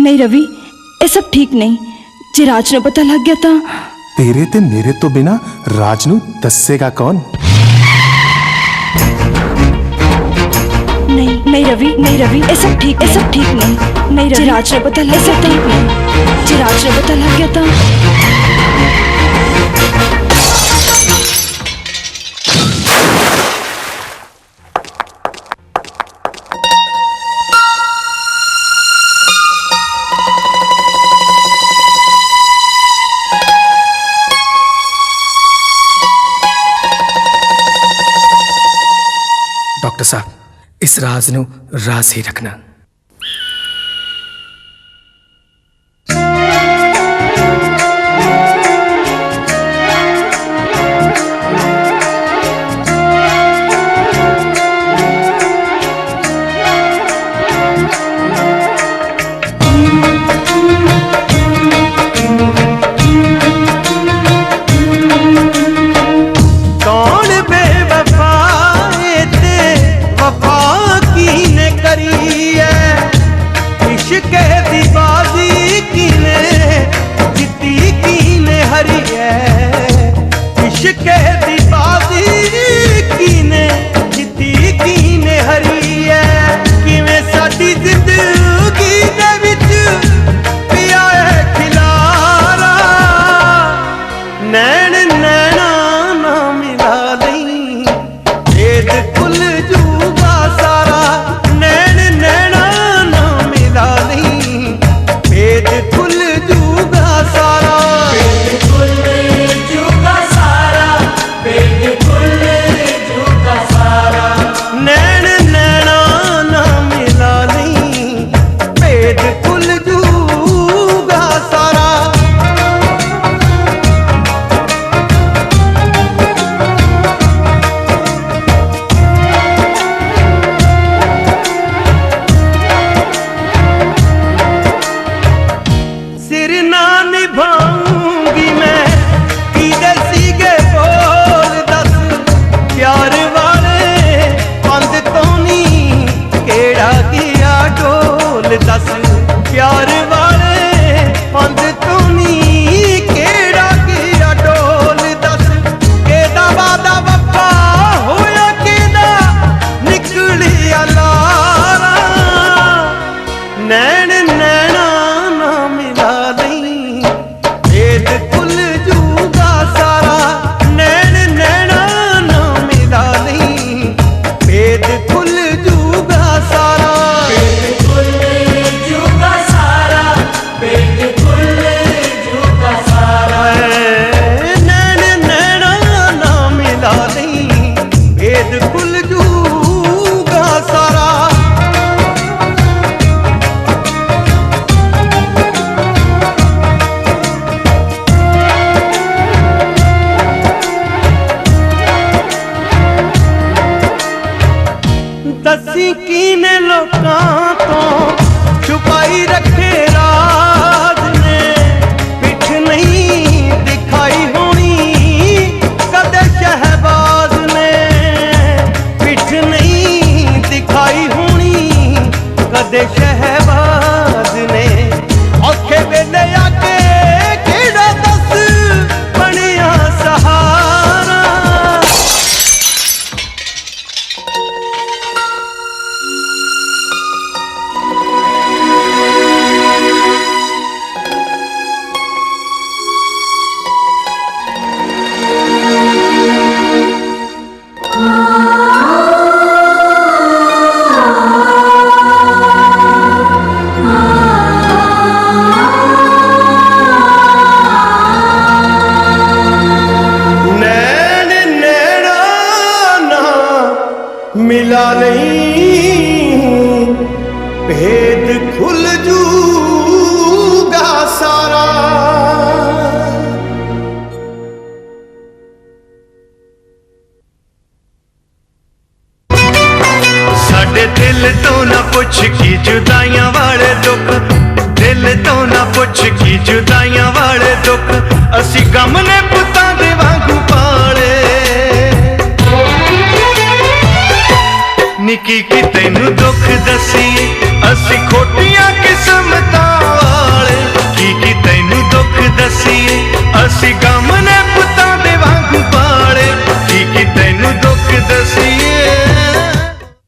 नहीं रवि, ये सब ठीक नहीं। जे राज ने पता लग गया था। तेरे ते मेरे तो बिना राज नू दसेगा कौन? नहीं रवि, नहीं रवि, ये सब ठीक नहीं। नहीं रवि, राज ने पता लग गया था। जे राज ने पता लग गया था। डॉक्टर साहब, इस राज नू राज ही रखना। दसी कीने लोकां तो छुपाई रखे राज ने, पिठ नहीं दिखाई होनी कदे शहबाज ने, पिठ नहीं दिखाई होनी कदे शहबाज ने। औखे वेले आके केड़ा दस बनिया सहारा। मिला नहीं भेद खुल जूगा सारा। साडे दिल तो ना पुछ की जुदाइयां वाले दुख, दिल तो ना पुछ की जुदाइयां वाले दुख, असी गम ने पुतां दे वांगू पाले। निकी की तेनू दुख दस